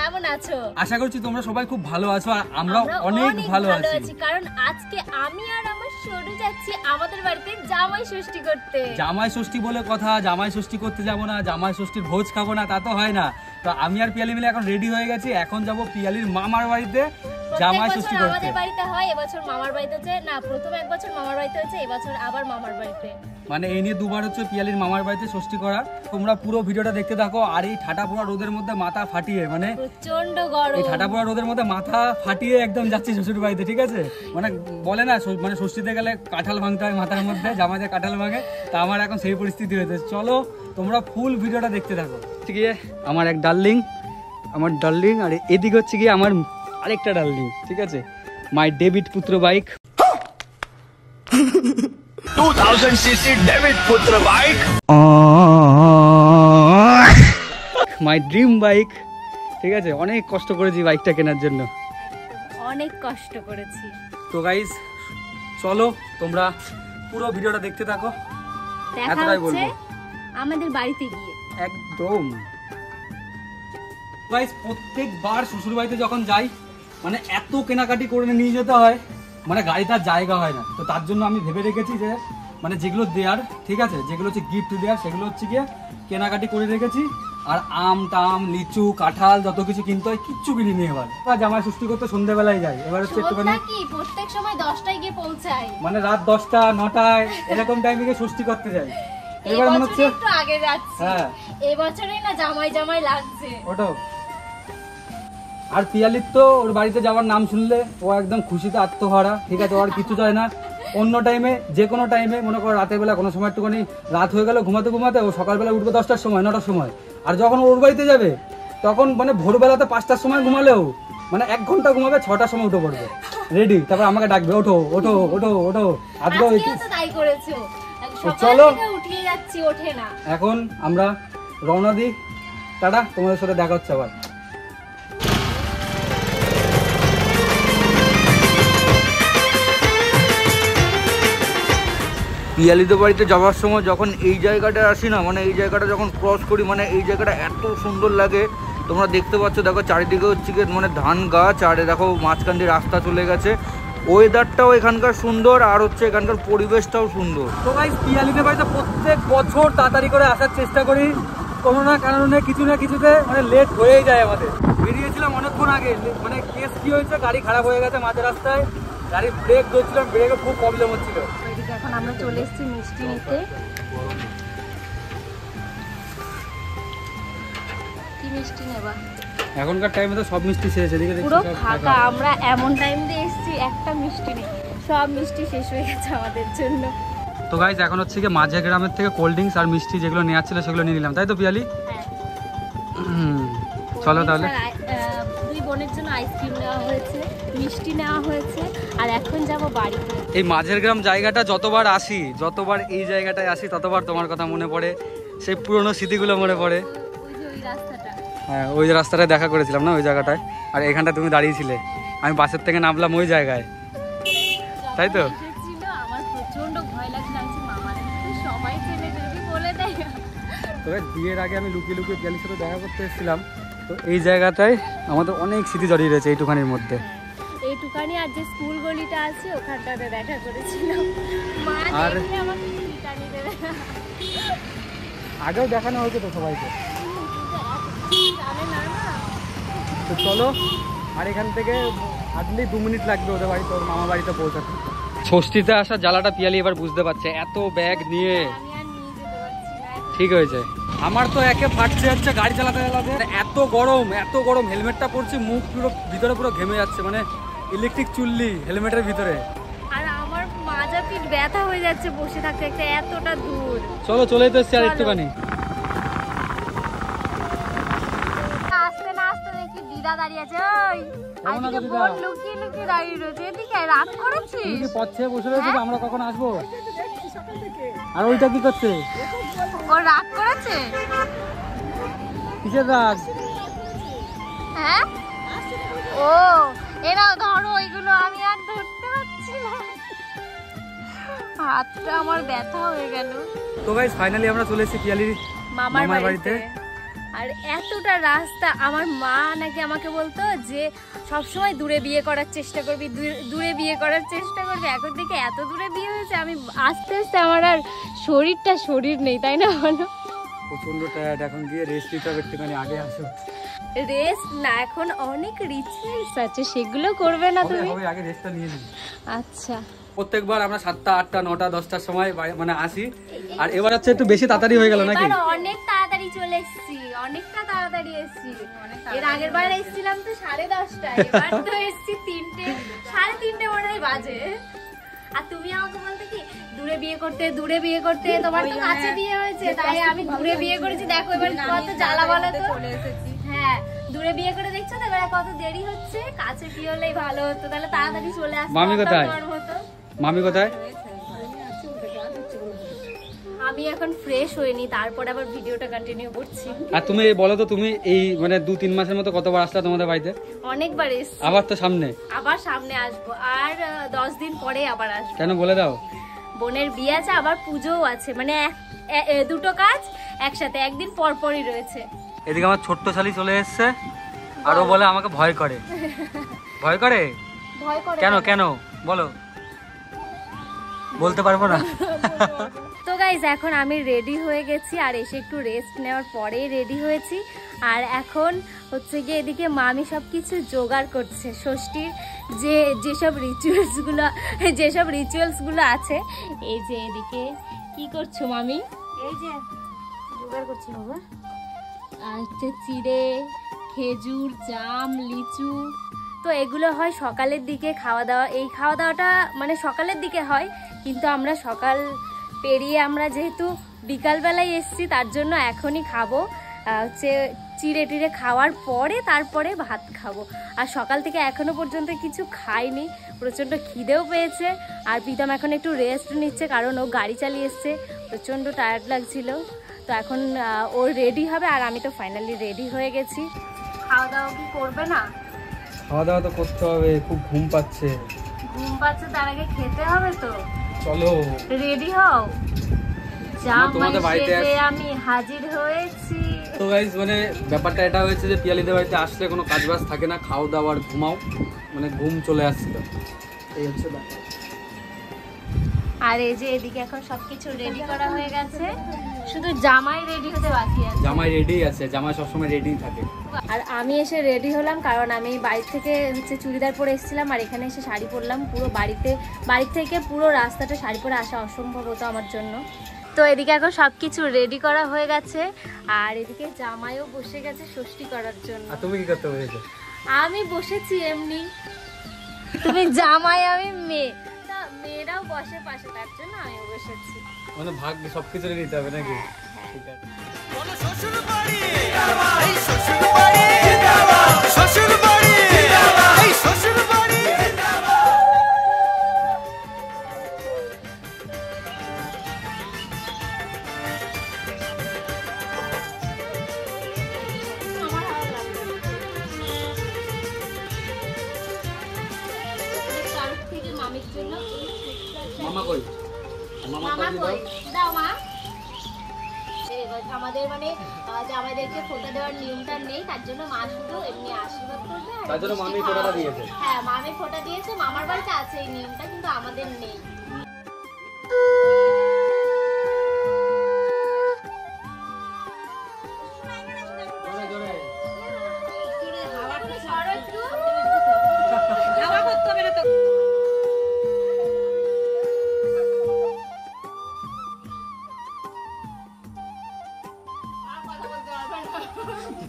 কেমন আছো? আশা করছি তোমরা সবাই খুব ভালো আছো আর আমরা অনেক ভালো আছি। কারণ আজকে আমি আর আমার সরু যাচ্ছি আমাদের বাড়িতে জামাই ষষ্ঠী করতে। জামাই ষষ্ঠী বলে কথা, জামাই ষষ্ঠী করতে যাব না, জামাই ষষ্ঠীর ভোজ খাবো না তা তো হয় না। তো আমি আর পিয়ালি মিলে এখন রেডি হয়ে গেছি, এখন যাব পিয়ালির মামার বাড়িতে জামাই ষষ্ঠী করতে। আমাদের বাড়িতে হয়, এবছর মামার বাড়িতে হচ্ছে না, প্রথম এক বছর মামার বাড়িতে হচ্ছে, এবছর আবার মামার বাড়িতে। মানে এই নিয়ে দুবার হচ্ছে পিয়ালির মামার বাড়িতে ষষ্ঠী করা। তোমরা পুরো ভিডিওটা দেখতে থাকো। আর এই ঠাটা পোড়া রোদের মধ্যে মাথা ফাটিয়ে, মানে প্রচন্ড গরম, এই ঠাটা পোড়া রোদের মধ্যে মাথা ফাটিয়ে একদম যাচ্ছি শ্বশুর বাড়িতে, ঠিক আছে? মানে বলে না মানে ষষ্ঠীতে গেলে কাঁঠাল ভাঙতে হয় মাথার মধ্যে, জামাইদের কাঁঠাল ভাঙে, তা আমার এখন সেই পরিস্থিতি হয়েছে। চলো তোমরা ফুল ভিডিওটা দেখতে থাকো। ঠিক আছে, আমার এক ডার্লিং, আমার ডার্লিং, আর এদিকে হচ্ছে গিয়ে আমার আরেকটা ডার্লিং, ঠিক আছে? মাই ডেভিড পুত্র বাইক, 2000cc ডেভিড পুত্র বাইক, মাই ড্রিম বাইক, ঠিক আছে? অনেক কষ্ট করেছি বাইকটা কেনার জন্য, অনেক কষ্ট করেছি। তো গাইস চলো তোমরা পুরো ভিডিওটা দেখতে থাকো। দেখা হচ্ছে আমাদের বাড়িতে গিয়ে। একদম গাইস, প্রত্যেকবার শ্বশুর বাড়িতে যখন যাই মানে এত কেনাকাটি করে নিয়ে যেতে হয়, মানে গাড়িটার জায়গা হয় না। তো তার জন্য আমি ভেবে রেখেছি যে মানে যেগুলো দেয়ার, ঠিক আছে, যেগুলো হচ্ছে গিফট দেয়ার, সেগুলো হচ্ছে গিয়ে কেনাকাটি করে রেখেছি। আর আম টাম লিচু কাঁঠাল যত কিছু কিনতে হয় কিচ্ছু কিনিনি এবার। জামাই ষষ্ঠী করতে সন্ধ্যাবেলায় যাই, এবার হচ্ছে একটুখানি প্রত্যেক সময় 10টায় গিয়ে পৌঁছাই, মানে রাত 10টা 9টায় এরকম টাইমে গিয়ে ষষ্ঠী করতে যাই। এবার মনে হচ্ছে একটু আগে যাচ্ছি। হ্যাঁ, এবছরই না জামাই জামাই লাগছে ওটো। আর পিয়ালির তো ওর বাড়িতে যাওয়ার নাম শুনলে ও একদম খুশিতে আত্মহারা, ঠিক আছে? ও আর কিছু চায় না। অন্য টাইমে, যে কোনো টাইমে, মনে করো রাতের বেলা কোনো সময় একটুখানি রাত হয়ে গেল ঘুমাতে ঘুমাতে, ও সকালবেলা উঠবে 10টার সময় 9টার সময়। আর যখন ওর বাড়িতে যাবে তখন মানে ভোরবেলাতে 5টার সময় ঘুমালেও মানে 1 ঘন্টা ঘুমাবে, 6টার সময় উঠে পড়বে রেডি, তারপর আমাকে ডাকবে ওঠো ওঠো ওঠো ওঠো। আজকেও তাই করেছো, চলো উঠিয়ে যাচ্ছি, ওঠে না। এখন আমরা রওনা দিই, টাটা, তোমাদের সাথে দেখা হচ্ছে আবার। পিয়ালিদের বাড়িতে যাওয়ার সময় যখন এই জায়গাটা আসি না, মানে এই জায়গাটা যখন ক্রস করি, মানে এই জায়গাটা এত সুন্দর লাগে। তোমরা দেখতে পাচ্ছ, দেখো চারিদিকে হচ্ছে গিয়ে মানে ধান গাছ, আর দেখো মাঝখান দিয়ে রাস্তা চলে গেছে। ওয়েদারটাও এখানকার সুন্দর, আর হচ্ছে এখানকার পরিবেশটাও সুন্দর। তো গাইস, পিয়ালিদের বাড়িতে প্রত্যেক বছর তাড়াতাড়ি করে আসার চেষ্টা করি, কোনো না কারণে কিছু না কিছুতে মানে লেট হয়েই যায় আমাদের। বেরিয়েছিলাম অনেকক্ষণ আগে, মানে কেস কি হয়েছে, গাড়ি খারাপ হয়ে গেছে মাঝ রাস্তায়, গাড়ির ব্রেক ধরছিলাম, ব্রেকে খুব প্রবলেম হচ্ছিল। এখন আমরা চলে এসেছি মিষ্টি নিতে। কি মিষ্টি নেবা? এখনকার টাইমে তো সব মিষ্টি শেষ, এদিকে পুরো ফাঁকা। আমরা এমন টাইম দিয়ে এসেছি, একটা মিষ্টি নেই, সব মিষ্টি শেষ হয়ে গেছে আমাদের জন্য। তো গাইস, এখন হচ্ছে কি মাঝে গ্রামের থেকে কোল্ড ড্রিঙ্কস আর মিষ্টি যেগুলো নেওয়ার ছিল সেগুলো নিয়ে নিলাম, তাই তো পিয়ালি? চলো তাহলে। দুই বোনের জন্য আইসক্রিম নেওয়া হয়েছে, মিষ্টি নেওয়া হয়েছে, আর এখন যাব বাড়িতে। এই মাঝের গ্রাম জায়গাটা যতবার আসি, যতবার এই জায়গাটায় আসি, ততবার তোমার কথা মনে পড়ে, সেই পুরনো স্মৃতিগুলো মনে পড়ে। হ্যাঁ, ওই যে রাস্তাটায় দেখা করেছিলাম না, ওই জায়গাটায়। আর এখানটা তুমি দাঁড়িয়েছিলে, আমি বাসের থেকে নামলাম ওই জায়গায়, তাই তো? আমার প্রচন্ড ভয় লাগছিল, মামার সবাই চেনে যদি বলে দেয়। তবে বিয়ের আগে আমি লুকিয়ে লুকিয়ে পিয়ালির সাথে দেখা করতে এসেছিলাম। তো এই জায়গাটায় আমাদের অনেক স্মৃতি জড়িয়ে রয়েছে এইটুখানির মধ্যে। এইটুখানি, আর যে স্কুল গলিটা আছে ওখানটাতে দেখা করেছিলাম। আর আগেও দেখানো হয়েছে তো সবাইকে। তো চলো, আর এখান থেকে হার্ডলি 2 মিনিট লাগবে ওদের বাড়িতে, ওর মামা বাড়িতে পৌঁছাতে। ষষ্ঠীতে আসা জ্বালাটা পিয়ালি এবার বুঝতে পারছে, এত ব্যাগ নিয়ে। ঠিক হয়েছে, আমার তো একে ফাটছে হচ্ছে গাড়ি চালাতে চালাতে, এত গরম, হেলমেটটা পরছি, মুখ পুরো ভিতরে পুরো ঘেমে যাচ্ছে, মানে ইলেকট্রিক চুল্লি হেলমেটের ভিতরে। আর আমার মাজা পিঠ ব্যথা হয়ে যাচ্ছে বসে থাকতে থাকতে, এতটা দূর। চলো চলে যেতে এসছি আর একটুখানি। আস্তে না আস্তে দেখি দিদা দাঁড়িয়ে আছে, লুকিয়ে লুকিয়ে দাঁড়িয়ে রয়েছে। এদিকে রাগ করেছিস? পথে বসে রয়েছে, আমরা কখন আসবো? আর ওইটা কি করছে? ও রাগ করেছে। কিসের রাগ? হ্যাঁ, ও এরাও ধরো, ওইগুলো আমি আর ধরতে পারছি না, হাতটা আমার ব্যথা হয়ে গেল। তো গাইস, ফাইনালি আমরা চলে এসেছি পিয়ালির মামার বাড়িতে। আর এতটা রাস্তা, আমার মা নাকি আমাকে বলতো যে সবসময় দূরে বিয়ে করার চেষ্টা করবি, দূরে বিয়ে করার চেষ্টা করবি। এখন থেকে এত দূরে বিয়ে হয়েছে, আমি আস্তে আস্তে আমার আর শরীর নেই, তাই না বলো? প্রচন্ড টায়ার্ড, এখন গিয়ে রেস্ট নিতে হবে একটুখানি। আগে আসো। রেস্ট না, এখন অনেক রিচুয়ালস আছে, সেগুলো করবে না তুমি? আগে রেস্টটা নিয়ে নিই। আচ্ছা। প্রত্যেকবার আমরা 7টা 8টা 9টা 10টার সময় মানে আসি, আর এবার হচ্ছে একটু বেশি তাড়াতাড়ি হয়ে গেল নাকি? অনেক তাড়াতাড়ি চলে এসেছি, অনেকটা তাড়াতাড়ি এসেছি। এর আগের বার এসেছিলাম তো 10:30টায়, এবার তো এসেছি 3টে 3:30 মনে হয় বাজে। আর তুমি আমাকে বলতে কি দূরে বিয়ে করতে, তোমার তো কাছে বিয়ে হয়েছে, তাই আমি দূরে বিয়ে করেছি। দেখো এবার কত জ্বালা বলো তো। হ্যাঁ, দূরে বিয়ে করে দেখছো তো, এবার কত দেরি হচ্ছে। কাছে বিয়ে হলেই ভালো হতো, তাহলে তাড়াতাড়ি চলে আসতো। মামি কোথায়? মামি কোথায়? আমি এখন ফ্রেশ হইনি, তারপর আবার ভিডিওটা কন্টিনিউ করছি। আর তুমি বলো তো, তুমি এই মানে 2-3 মাসের মতো কতবার আসলা তোমাদের বাড়িতে? অনেকবার এসেছি। আবার তো সামনে? আবার সামনে আসবো, আর 10 দিন পরে আবার আসবো। কেন বলে দাও? বোনের বিয়ে আছে, আবার পুজোও আছে, মানে দুটো কাজ একসাথে, একদিন পর পরই রয়েছে। এদিকে আমার ছোট্ট শালি চলে এসেছে, আর ও বলে আমাকে ভয় করে। ভয় করে কেন কেন বলো? বলতে পারবো না। তো গাইজ, এখন আমি রেডি হয়ে গেছি, আর এসে একটু রেস্ট নেওয়ার পরেই রেডি হয়েছি। আর এখন হচ্ছে গিয়ে এদিকে মামি সব কিছু জোগাড় করছে ষষ্ঠীর যেসব রিচুয়ালসগুলো আছে। এই যে এদিকে কি করছো মামি? এই যে জোগাড় করছি বাবা। আর হচ্ছে চিড়ে, খেজুর, জাম, লিচু। তো এগুলো হয় সকালের দিকে খাওয়া দাওয়া। এই খাওয়া দাওয়াটা মানে সকালের দিকে হয়, কিন্তু আমরা সকাল পেরিয়ে আমরা যেহেতু বিকালবেলায় এসছি, তার জন্য এখনই খাবো। হচ্ছে চিড়ে টিড়ে খাওয়ার পরে তারপরে ভাত খাবো। আর সকাল থেকে এখনো পর্যন্ত কিছু খাইনি, প্রচণ্ড খিদেও পেয়েছে। আর প্রীতম এখন একটু রেস্ট নিচ্ছে, কারণ ও গাড়ি চালিয়ে এসছে, প্রচণ্ড টায়ার্ড লাগছিল। তো এখন ও রেডি হবে, আর আমি তো ফাইনালি রেডি হয়ে গেছি। খাওয়া দাওয়া কি করবে না? খাওয়া দাওয়া তো করতে হবে, খুব ঘুম পাচ্ছে। ঘুম পাচ্ছে, তার আগে খেতে হবে তো। চলো রেডি হও। আমি হাজির হয়েছি। তো গাইস, মানে ব্যাপারটা এটা হয়েছে যে পিয়ালিদের বাড়িতে আসলে কোনো কাজ বাজ থাকে না, খাও দাও আর ঘুমাও, মানে ঘুম চলে আসছিল, এই হচ্ছে ব্যাপার। আর এই যে এদিকে এখন সবকিছু রেডি করা হয়ে গেছে, শুধু জামাই রেডি হতে বাকি আছে। জামাই রেডি আছে, জামাই সবসময় রেডি থাকে। আর আমি এসে রেডি হলাম, কারণ আমি বাড়ি থেকে হচ্ছে চুড়িদার পরে এসেছিলাম, আর এখানে এসে শাড়ি পরলাম। পুরো বাড়ি থেকে পুরো রাস্তাটা শাড়ি পরে আসা অসম্ভব হতো আমার জন্য। তো এদিকে এখন সবকিছু রেডি করা হয়ে গেছে, আর এদিকে জামাইও বসে গেছে ষষ্ঠী করার জন্য। আর তুমি কি করতে বলেছো? আমি বসেছি এমনি, তুমি জামাই আমি মেয়ে, তা মেয়েরাও বসে পাশে, তার জন্য আমিও বসেছি। মানে ভাগ্য সবকিছু নিতে হবে নাকি? ঠিক আছে। মামা কই? মামা কই? দাও মা। আমাদের মানে জামাইদেরকে ফোঁটা দেওয়ার নিয়মটা নেই, তার জন্য মা শুধু এমনি আশীর্বাদ করবে। তার জন্য মামি ফোঁটাটা দিয়েছে। হ্যাঁ, মামি ফোঁটা দিয়েছে। মামার বাড়িতে আছে এই নিয়মটা, কিন্তু আমাদের নেই।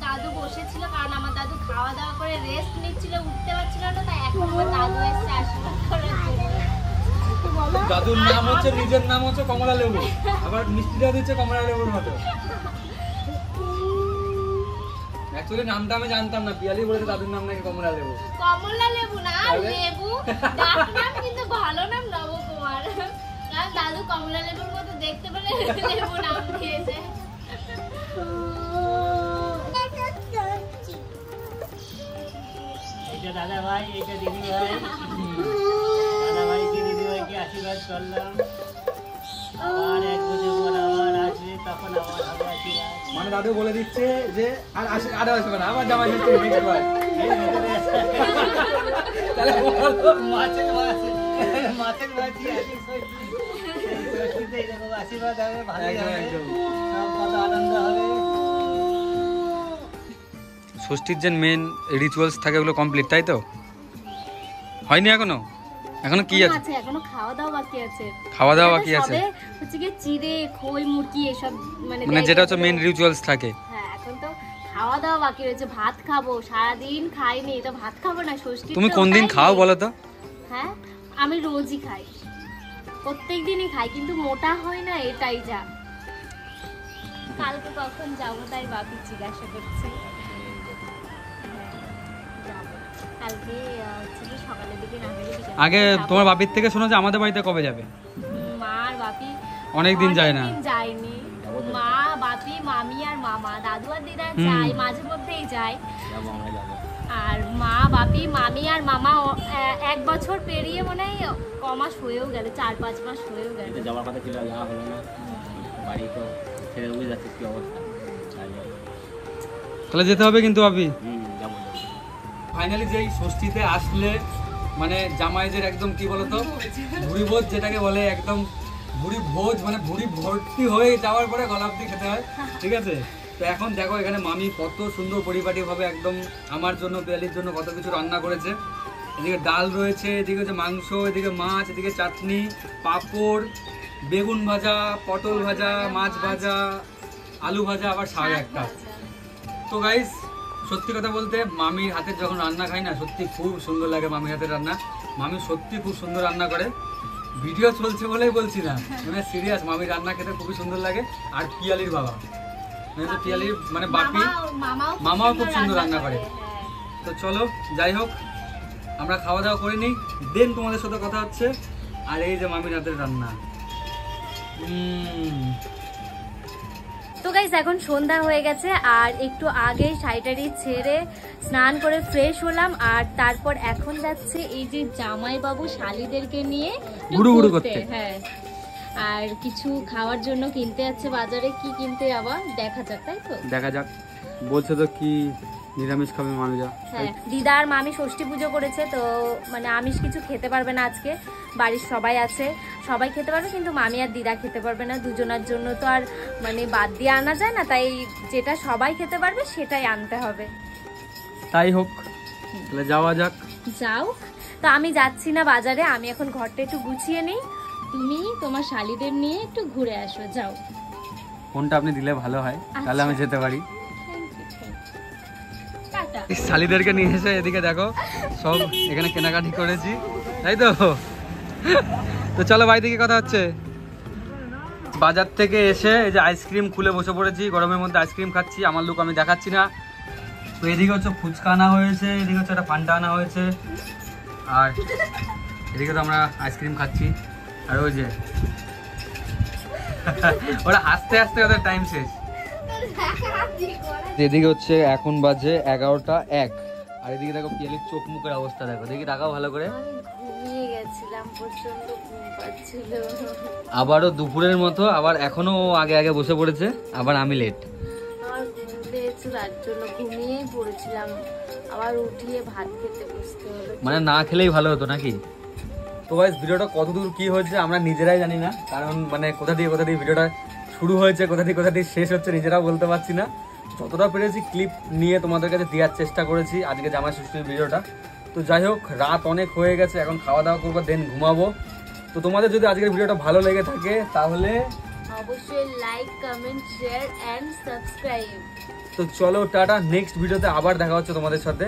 দাদু বসেছিল, কারণ আমার দাদু খাওয়া দাওয়া করে রেস্ট নিচ্ছিল, উঠতে পারছিল না, তাই এখন আমার দাদু এসে আশীর্বাদ করার জন্য। দাদুর নাম হচ্ছে, নিজের নাম হচ্ছে কমলা লেবু, আবার মিষ্টিটা দিচ্ছে কমলা লেবুর মতো। অ্যাকচুয়ালি নামটা আমি জানতাম না, পিয়ালি বলেছে দাদুর নাম নাকি কমলা লেবু। কমলা লেবু না, লেবু ডাক নাম, কিন্তু ভালো নাম নবকুমার। কারণ দাদু কমলা লেবুর মতো দেখতে পেলে লেবু নাম দিয়েছে। এটা দাদা ভাই, এটা দিদি ভাই। দাদা ভাইকে দিদি ভাইকে আশীর্বাদ করলাম। আবার 1 বছর পর আবার আসবে, তখন আমার হবে আশীর্বাদ। মানে দাদু বলে দিচ্ছে যে আর আসবে না, আমার জামাই হচ্ছে next বার। এই ভেতরে তাহলে বলো। মাছের মাছি আছে ষষ্ঠীতে এরকম আশীর্বাদ হবে, ভালোই একদম, হবে, একদম। সব কত আনন্দ হবে। ষষ্ঠীর যে মেন রিচুয়ালস থাকে ওগুলো কমপ্লিট, তাই তো? হয়নি এখনো? এখনো কি আছে? এখনো খাওয়া দাওয়া বাকি আছে। খাওয়া দাওয়া বাকি আছে। সবে হচ্ছে কি চিড়ে, খই, মুরগি এসব মানে মানে যেটা হচ্ছে মেন রিচুয়ালস থাকে। হ্যাঁ, এখন তো খাওয়া দাওয়া বাকি রয়েছে। ভাত খাবো, সারাদিন খাইনি তো ভাত খাবো না ষষ্ঠী। তুমি কোন দিন খাও বলো তো? হ্যাঁ, আমি রোজই খাই, প্রত্যেক দিনই খাই, কিন্তু মোটা হয় না, এটাই যা। কালকে কখন যাবো তাই বাপি জিজ্ঞাসা করছে। কালকে হচ্ছে কি সকালের দিকে না হলে বিকেলে আগে যাবো। তোমার বাপির থেকে শোনো যে আমাদের বাড়িতে কবে যাবে? মা আর বাপি অনেক দিন যায় না। অনেকদিন যায়নি। মা, বাপি, মামি আর মামা, দাদু আর দিদা যায়, মাঝে মধ্যেই যায়। আর মা, বাপি, মামি আর মামা 1 বছর পেরিয়ে মনে হয় কমাস হয়েও গেল, 4-5 মাস হয়েও গেল। যাওয়ার কথা ছিল, যাওয়া হলো না। বাড়ি তো ছেড়ে বুঝে যাচ্ছে কি অবস্থা। তাহলে যেতে হবে কিন্তু বাপি। যাবো। ফাইনালি যেই ষষ্ঠীতে আসলে মানে জামাইদের একদম কি বলতো ভুড়ি ভোজ যেটাকে বলে, একদম ভুড়ি ভোজ, মানে ভুড়ি ভর্তি হয়ে যাওয়ার পরে গলাপ দিয়ে খেতে হয়, ঠিক আছে? তো এখন দেখো এখানে মামি কত সুন্দর পরিপাটিভাবে একদম আমার জন্য, পিয়ালির জন্য কত কিছু রান্না করেছে। এদিকে ডাল রয়েছে, এদিকে হচ্ছে মাংস, এদিকে মাছ, এদিকে চাটনি, পাঁপড়, বেগুন ভাজা, পটল ভাজা, মাছ ভাজা, আলু ভাজা, আবার শাক একটা। তো গাইস সত্যি কথা বলতে মামির হাতের যখন রান্না খাই না, সত্যি খুব সুন্দর লাগে মামির হাতের রান্না। মামি সত্যি খুব সুন্দর রান্না করে। ভিডিও চলছে বলেই বলছি না, মানে সিরিয়াস, মামির রান্না খেতে খুবই সুন্দর লাগে। আর পিয়ালির বাবা মানে পিয়ালির মানে বাপি, মামাও খুব সুন্দর রান্না করে। তো চলো যাই হোক, আমরা খাওয়া দাওয়া করে নিই, দেন তোমাদের সাথে কথা হচ্ছে। আর এই যে মামির হাতের রান্না। তো গাইস এখন সন্ধ্যা হয়ে গেছে, আর একটু আগে শাড়িটারি ছেড়ে স্নান করে ফ্রেশ হলাম, আর তারপর এখন যাচ্ছে এই যে জামাইবাবু শালিদেরকে নিয়ে একটু ঘুরুঘুরু ঘুরতে। করতে। হ্যাঁ, আর কিছু খাওয়ার জন্য কিনতে যাচ্ছে বাজারে। কি কিনতে যাবা দেখা যাক, তাই তো? দেখা যাক, বলছে তো কি নিরামিষ খাবে মামিরা। হ্যাঁ, দিদা আর মামি ষষ্ঠী পুজো করেছে, তো মানে আমিষ কিছু খেতে পারবে না আজকে। বাড়ির সবাই আছে, সবাই খেতে পারবে, কিন্তু মামি আর দিদা খেতে পারবে না। দুজনের জন্য তো আর মানে বাদ দিয়ে আনা যায় না, তাই যেটা সবাই খেতে পারবে সেটাই আনতে হবে। তাই হোক, তাহলে যাওয়া যাক। যাও। তো আমি যাচ্ছি না বাজারে, আমি এখন ঘরটা একটু গুছিয়ে নিই, তুমি তোমার শালিদের নিয়ে একটু ঘুরে আসো, যাও। ফোনটা আপনি দিলে ভালো হয়, তাহলে আমি যেতে পারি। টাটা। শালিদেরকে নিয়ে এসে এদিকে দেখো সব এখানে কেনাকাটি করেছি, তাই তো? তো চলো বাড়ি থেকে কথা হচ্ছে। বাজার থেকে এসে এই যে আইসক্রিম খুলে বসে পড়েছি, গরমের মধ্যে আইসক্রিম খাচ্ছি। আমার লুক আমি দেখাচ্ছি না। তো এদিকে হচ্ছে ফুচকা আনা হয়েছে, এদিকে হচ্ছে একটা পান্তা আনা হয়েছে, আর এদিকে তো আমরা আইসক্রিম খাচ্ছি। আর ওই যে ওরা হাসতে হাসতে ওদের টাইম শেষ। এদিকে হচ্ছে এখন বাজে 11টা 1, আর এদিকে দেখো পিয়ালির চোখ মুখের অবস্থা দেখো, দেখি তাকাও ভালো করে। আমি ঘুমিয়ে গেছিলাম, প্রচন্ড ঘুম পাচ্ছিল। আবারও দুপুরের মতো, আবার এখনো আগে আগে বসে পড়েছে, আবার আমি লেট। আমার ঘুম পেয়েছিল, তার জন্য ঘুমিয়েই পড়েছিলাম, আবার উঠিয়ে ভাত খেতে বসতে হলো। মানে না খেলেই ভালো হতো নাকি? তো গাইস ভিডিওটা কতদূর কি হয়েছে আমরা নিজেরাই জানি না, কারণ মানে কোথা দিয়ে ভিডিওটা শুরু হয়েছে, কোথা দিয়ে শেষ হচ্ছে নিজেরাও বলতে পারছি না। যতটা পেরেছি ক্লিপ নিয়ে তোমাদের কাছে দেওয়ার চেষ্টা করেছি আজকে জামাই ষষ্ঠীর ভিডিওটা। তো যাই হোক, রাত অনেক হয়ে গেছে, এখন খাওয়া দাওয়া করবো, দেন ঘুমাবো। তো তোমাদের যদি আজকের ভিডিওটা ভালো লেগে থাকে তাহলে অবশ্যই like, comment, share and subscribe. তো চলো টাটা, নেক্সট ভিডিওতে আবার দেখা হচ্ছে তোমাদের সাথে।